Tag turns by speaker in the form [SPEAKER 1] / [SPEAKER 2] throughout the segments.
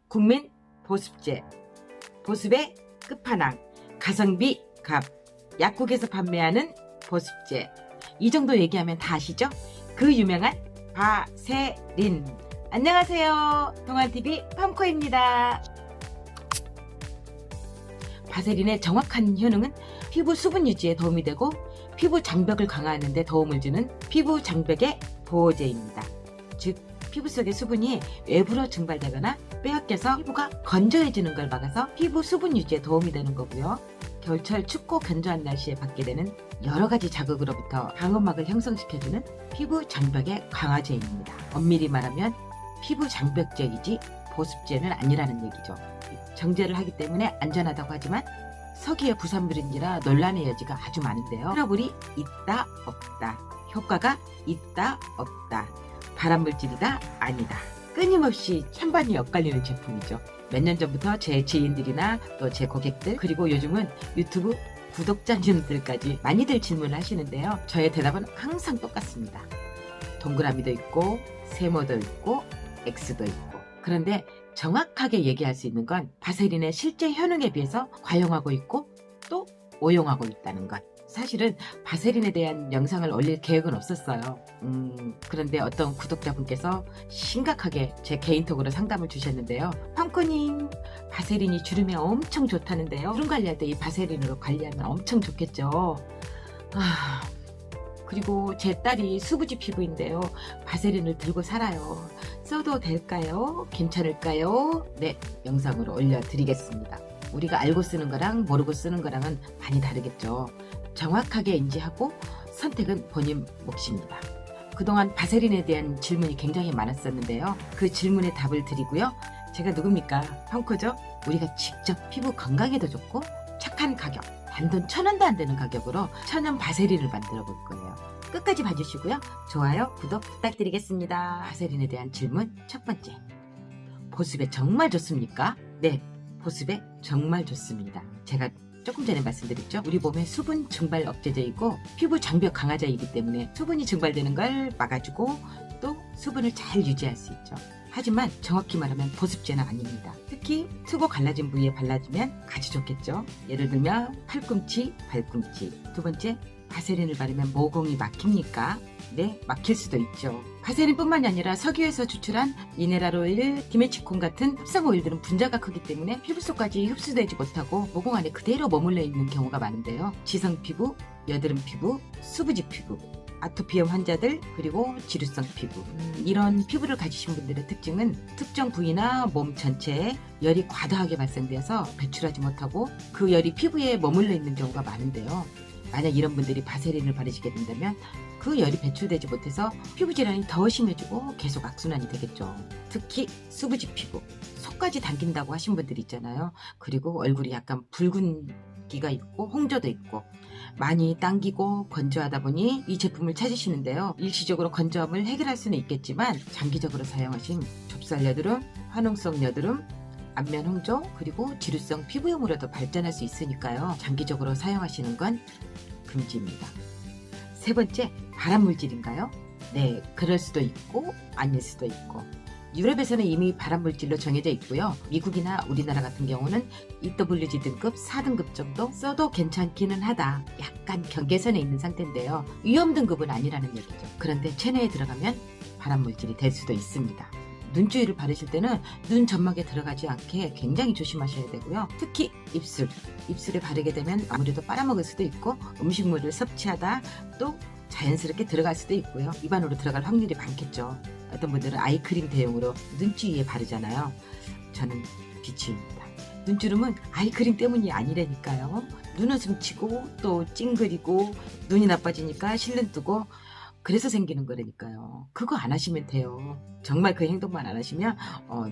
[SPEAKER 1] 국민 보습제, 보습의 끝판왕, 가성비 갑, 약국에서 판매하는 보습제. 이 정도 얘기하면 다 아시죠? 그 유명한 바세린. 안녕하세요, 동안TV 팜코입니다. 바세린의 정확한 효능은 피부 수분 유지에 도움이 되고 피부 장벽을 강화하는 데 도움을 주는 피부 장벽의 보호제입니다. 즉 피부 속의 수분이 외부로 증발되거나 빼앗겨서 피부가 건조해지는 걸 막아서 피부 수분 유지에 도움이 되는 거고요. 겨울철 춥고 건조한 날씨에 받게 되는 여러 가지 자극으로부터 방어막을 형성시켜주는 피부 장벽의 강화제입니다. 엄밀히 말하면 피부 장벽제이지 보습제는 아니라는 얘기죠. 정제를 하기 때문에 안전하다고 하지만 석유의 부산물인지라 논란의 여지가 아주 많은데요. 트러블이 있다 없다, 효과가 있다 없다, 발암물질이다 아니다, 끊임없이 찬반이 엇갈리는 제품이죠. 몇 년 전부터 제 지인들이나 또 제 고객들, 그리고 요즘은 유튜브 구독자님들까지 많이들 질문을 하시는데요. 저의 대답은 항상 똑같습니다. 동그라미도 있고 세모도 있고 X도 있고. 그런데 정확하게 얘기할 수 있는 건 바세린의 실제 효능에 비해서 과용하고 있고 또 오용하고 있다는 것. 사실은 바세린에 대한 영상을 올릴 계획은 없었어요. 그런데 어떤 구독자분께서 심각하게 제 개인톡으로 상담을 주셨는데요. 팜코님, 바세린이 주름에 엄청 좋다는데요. 주름 관리할 때 이 바세린으로 관리하면 엄청 좋겠죠. 그리고 제 딸이 수부지 피부인데요. 바세린을 들고 살아요. 써도 될까요? 괜찮을까요? 네, 영상으로 올려드리겠습니다. 우리가 알고 쓰는 거랑 모르고 쓰는 거랑은 많이 다르겠죠. 정확하게 인지하고 선택은 본인 몫입니다. 그동안 바세린에 대한 질문이 굉장히 많았었는데요. 그 질문에 답을 드리고요. 제가 누굽니까? 팜코죠? 우리가 직접 피부 건강에도 좋고 착한 가격, 단돈 1,000원도 안 되는 가격으로 천연 바세린을 만들어 볼 거예요. 끝까지 봐주시고요. 좋아요, 구독 부탁드리겠습니다. 바세린에 대한 질문 첫 번째. 보습에 정말 좋습니까? 네, 보습에 정말 좋습니다. 제가 조금 전에 말씀드렸죠. 우리 몸의 수분 증발 억제제이고 피부 장벽 강화제이기 때문에 수분이 증발되는 걸 막아주고 또 수분을 잘 유지할 수 있죠. 하지만 정확히 말하면 보습제는 아닙니다. 특히 트고 갈라진 부위에 발라주면 아주 좋겠죠. 예를 들면 팔꿈치, 발꿈치. 두 번째, 바세린을 바르면 모공이 막힙니까? 네, 막힐 수도 있죠. 바세린뿐만이 아니라 석유에서 추출한 미네랄 오일, 디메치콘 같은 합성 오일들은 분자가 크기 때문에 피부 속까지 흡수되지 못하고 모공 안에 그대로 머물러 있는 경우가 많은데요. 지성 피부, 여드름 피부, 수부지 피부, 아토피염 환자들, 그리고 지루성 피부. 이런 피부를 가지신 분들의 특징은 특정 부위나 몸 전체에 열이 과다하게 발생돼서 배출하지 못하고 그 열이 피부에 머물러 있는 경우가 많은데요. 만약 이런 분들이 바세린을 바르시게 된다면 그 열이 배출되지 못해서 피부 질환이 더 심해지고 계속 악순환이 되겠죠. 특히 수부지 피부, 속까지 당긴다고 하신 분들 있잖아요. 그리고 얼굴이 약간 붉은기가 있고 홍조도 있고 많이 당기고 건조하다 보니 이 제품을 찾으시는데요. 일시적으로 건조함을 해결할 수는 있겠지만 장기적으로 사용하신 좁쌀 여드름, 화농성 여드름, 안면 홍조, 그리고 지루성 피부염으로도 발전할 수 있으니까요. 장기적으로 사용하시는 건 금지입니다. 세 번째, 발암물질인가요? 네, 그럴 수도 있고 아닐 수도 있고. 유럽에서는 이미 발암물질로 정해져 있고요. 미국이나 우리나라 같은 경우는 EWG 등급 4등급 정도 써도 괜찮기는 하다. 약간 경계선에 있는 상태인데요. 위험 등급은 아니라는 얘기죠. 그런데 체내에 들어가면 발암물질이 될 수도 있습니다. 눈주위를 바르실 때는 눈 점막에 들어가지 않게 굉장히 조심하셔야 되고요. 특히 입술에 바르게 되면 아무래도 빨아먹을 수도 있고 음식물을 섭취하다 또 자연스럽게 들어갈 수도 있고요. 입안으로 들어갈 확률이 많겠죠. 어떤 분들은 아이크림 대용으로 눈주위에 바르잖아요. 저는 비추입니다. 눈주름은 아이크림 때문이 아니라니까요. 눈웃음 치고 또 찡그리고 눈이 나빠지니까 실눈 뜨고 그래서 생기는 거라니까요. 그거 안 하시면 돼요. 정말 그 행동만 안 하시면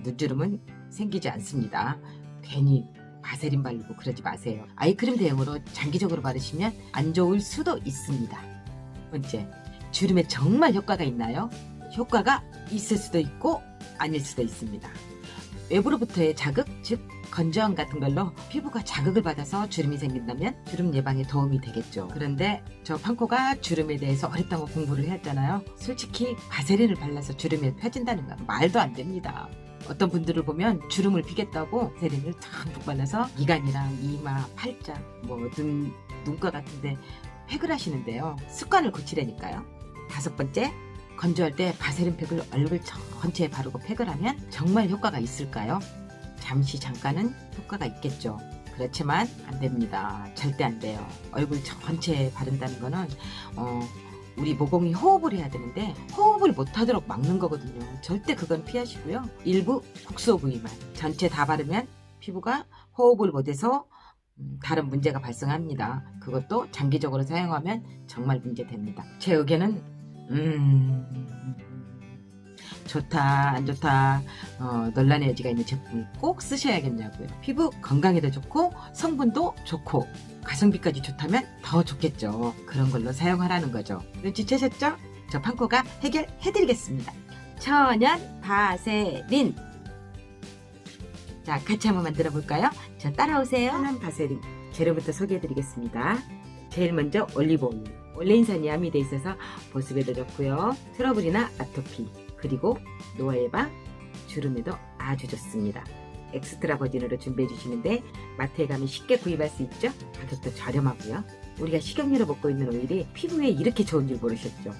[SPEAKER 1] 눈주름은 생기지 않습니다. 괜히 바세린 바르고 그러지 마세요. 아이크림 대용으로 장기적으로 바르시면 안 좋을 수도 있습니다. 번째, 주름에 정말 효과가 있나요? 효과가 있을 수도 있고 아닐 수도 있습니다. 외부로부터의 자극, 즉 건조함 같은 걸로 피부가 자극을 받아서 주름이 생긴다면 주름 예방에 도움이 되겠죠. 그런데 저 팜코가 주름에 대해서 어렵다고 공부를 했잖아요. 솔직히 바세린을 발라서 주름이 펴진다는 건 말도 안 됩니다. 어떤 분들을 보면 주름을 피겠다고 바세린을 듬뿍 발라서 이간이랑 이마, 팔자, 뭐 눈가 같은데 팩을 하시는데요. 습관을 고치라니까요. 5번째, 건조할 때 바세린 팩을 얼굴 전체에 바르고 팩을 하면 정말 효과가 있을까요? 잠깐은 효과가 있겠죠. 그렇지만 안 됩니다. 절대 안 돼요. 얼굴 전체에 바른다는 거는 우리 모공이 호흡을 해야 되는데 호흡을 못하도록 막는 거거든요. 절대 그건 피하시고요. 일부 국소 부위만 전체 다 바르면 피부가 호흡을 못해서 다른 문제가 발생합니다. 그것도 장기적으로 사용하면 정말 문제됩니다. 제 의견은 좋다 안 좋다 논란의 여지가 있는 제품을 꼭 쓰셔야겠냐고요. 피부 건강에도 좋고 성분도 좋고 가성비까지 좋다면 더 좋겠죠. 그런 걸로 사용하라는 거죠. 눈치채셨죠? 저 판코가 해결해드리겠습니다. 천연 바세린. 자, 같이 한번 만들어 볼까요? 자, 따라오세요. 천연 바세린 재료부터 소개해드리겠습니다. 제일 먼저 올리브오일. 올레인산이 함유되어 있어서 보습에도 좋고요. 트러블이나 아토피, 그리고 노화 예방, 주름에도 아주 좋습니다. 엑스트라 버진으로 준비해 주시는데 마트에 가면 쉽게 구입할 수 있죠. 가격도 저렴하고요. 우리가 식용유로 먹고 있는 오일이 피부에 이렇게 좋은 줄 모르셨죠.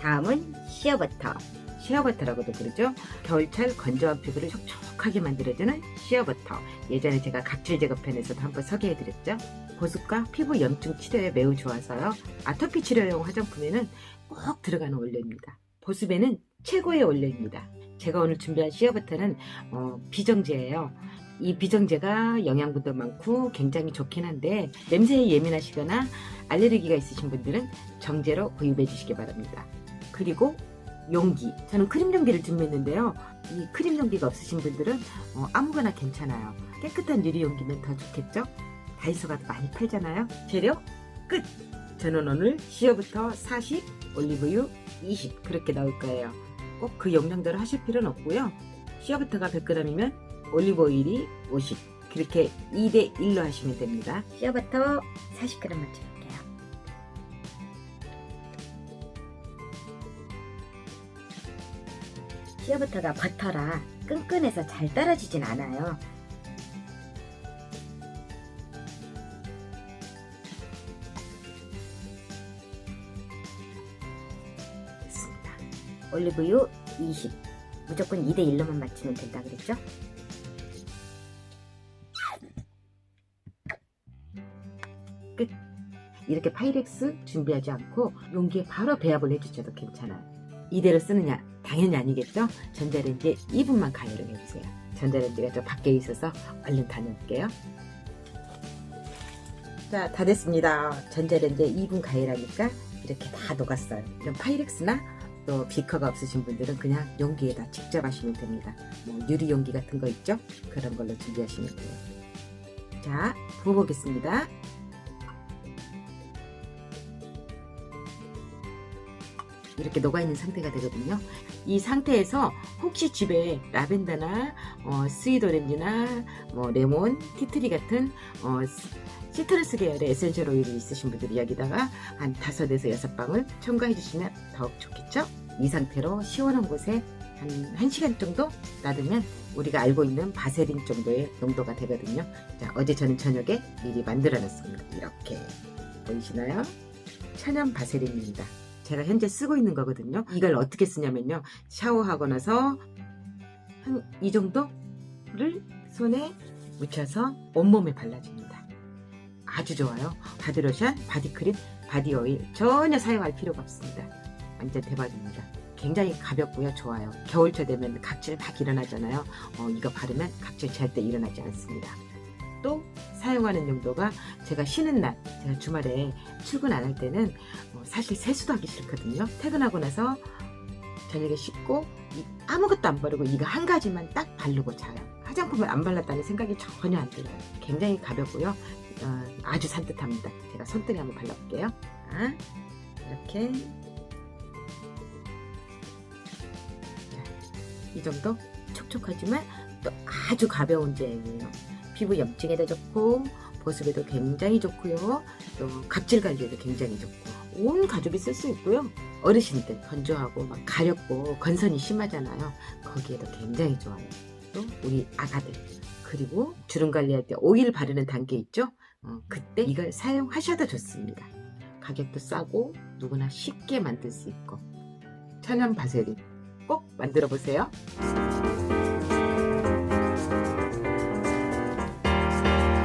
[SPEAKER 1] 다음은 시어버터. 시어버터라고도 부르죠. 겨울철 건조한 피부를 촉촉하게 만들어주는 시어버터. 예전에 제가 각질 제거편에서도 한번 소개해드렸죠. 보습과 피부 염증 치료에 매우 좋아서요. 아토피 치료용 화장품에는 꼭 들어가는 원료입니다. 보습에는 최고의 원료입니다. 제가 오늘 준비한 시어버터는 비정제예요. 이 비정제가 영양분도 많고 굉장히 좋긴 한데 냄새에 예민하시거나 알레르기가 있으신 분들은 정제로 구입해 주시기 바랍니다. 그리고 용기. 저는 크림 용기를 준비했는데요. 이 크림 용기가 없으신 분들은 아무거나 괜찮아요. 깨끗한 유리 용기면 더 좋겠죠? 다이소 가도 많이 팔잖아요. 재료 끝! 저는 오늘 시어부터 40, 올리브유 20 그렇게 넣을 거예요. 꼭 그 용량대로 하실 필요는 없고요. 시어부터가 100g이면 올리브오일이 50 그렇게 2대1로 하시면 됩니다.
[SPEAKER 2] 시어버터 40g만 줄게요. 시어버터가 버터라 끈끈해서 잘 떨어지진 않아요. 올리브유 20 무조건 2대1로만 맞추면 된다 그랬죠?
[SPEAKER 1] 끝! 이렇게 파이렉스 준비하지 않고 용기에 바로 배합을 해주셔도 괜찮아요. 이대로 쓰느냐? 당연히 아니겠죠? 전자레인지에 2분만 가열을 해주세요. 전자레인지가 저 밖에 있어서 얼른 다녀올게요. 자, 다 됐습니다. 전자레인지에 2분 가열하니까 이렇게 다 녹았어요. 이런 파이렉스나 또 비커가 없으신 분들은 그냥 용기에다 직접 하시면 됩니다. 뭐 유리 용기 같은 거 있죠? 그런 걸로 준비하시면 돼요. 자, 부어보겠습니다. 이렇게 녹아있는 상태가 되거든요. 이 상태에서 혹시 집에 라벤더나 스윗오렌지나 레몬, 티트리 같은 시트러스 계열의 에센셜 오일이 있으신 분들이 여기다가 한 5에서 6방울 첨가해 주시면 더욱 좋겠죠? 이 상태로 시원한 곳에 한 1시간 정도 놔두면 우리가 알고 있는 바세린 정도의 농도가 되거든요. 자, 어제 저는 저녁에 미리 만들어 놨습니다. 이렇게 보이시나요? 천연 바세린입니다. 제가 현재 쓰고 있는 거거든요. 이걸 어떻게 쓰냐면요. 샤워하고 나서 한 이 정도를 손에 묻혀서 온몸에 발라줍니다. 아주 좋아요. 바디로션, 바디크림, 바디오일 전혀 사용할 필요가 없습니다. 완전 대박입니다. 굉장히 가볍고요. 좋아요. 겨울철 되면 각질 막 일어나잖아요. 이거 바르면 각질 절대 일어나지 않습니다. 또 사용하는 용도가 제가 쉬는 날, 제가 주말에 출근 안 할 때는 사실 세수도 하기 싫거든요. 퇴근하고 나서 저녁에 씻고 아무것도 안 바르고 이거 한 가지만 딱 바르고 자요. 화장품을 안 발랐다는 생각이 전혀 안 들어요. 굉장히 가볍고요. 아주 산뜻합니다. 제가 손등에 한번 발라볼게요. 자, 이렇게 자, 이 정도 촉촉하지만 또 아주 가벼운 제형이에요. 피부 염증에도 좋고 보습에도 굉장히 좋고요. 또 각질 관리에도 굉장히 좋고 온 가족이 쓸 수 있고요. 어르신들 건조하고 막 가렵고 건선이 심하잖아요. 거기에도 굉장히 좋아요. 또 우리 아가들, 그리고 주름 관리할 때 오일 바르는 단계 있죠? 그때 이걸 사용하셔도 좋습니다. 가격도 싸고 누구나 쉽게 만들 수 있고 천연 바세린 꼭 만들어 보세요.